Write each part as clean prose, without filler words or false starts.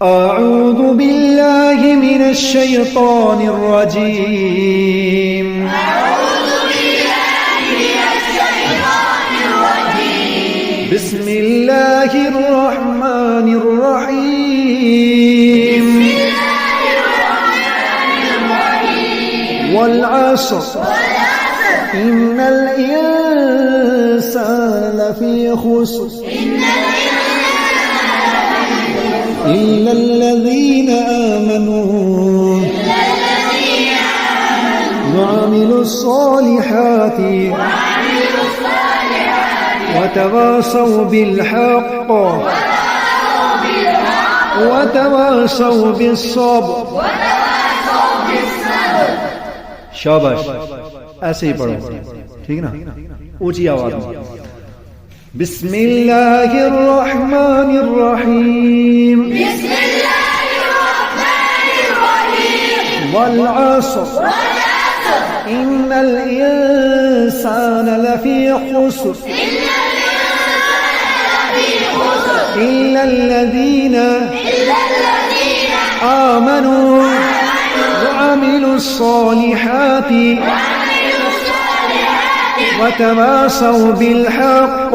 أعوذ بالله من الشيطان الرجيم. بسم الله الرحمن الرحيم. والعصر إن الإنسان لفي خسر إلا الذين آمنوا وعملوا الصالحات وتواصوا بالحق وتواصوا بالصبر. शाबाश, ऐसे ही पढ़ो, ठीक ना, ऊंची आवाज में. बिस्मिल्लाहिर्रहमानिर्रहीम. والعصر إن الإنسان لفي خسر إلا الذين آمنوا وعملوا الصالحات وتواصوا بالحق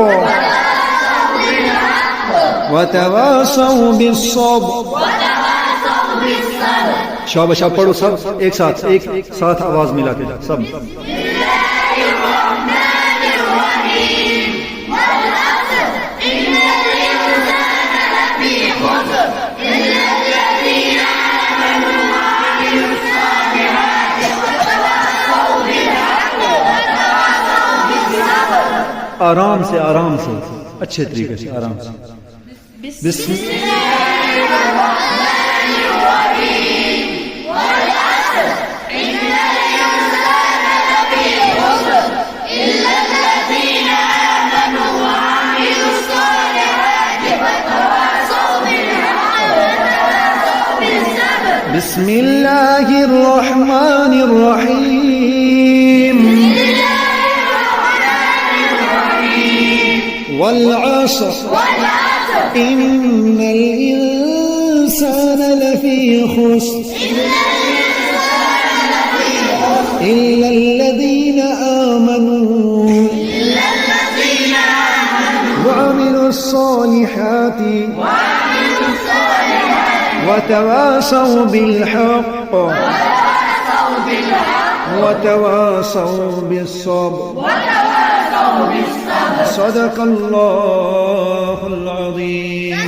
وتواصوا بالصبر. शाबाश, आप पढ़ो सब एक साथ आवाज मिला के सब. आराम से अच्छे तरीके से आराम से. बिस्मिल्लाहिर्रहमानिर्रहीम. والعصر إن الإنسان لفي خسر إلا الذين آمنوا وعملوا الصالحات وتواصوا بالحق وتواصوا بالصبر. صدق الله العظيم.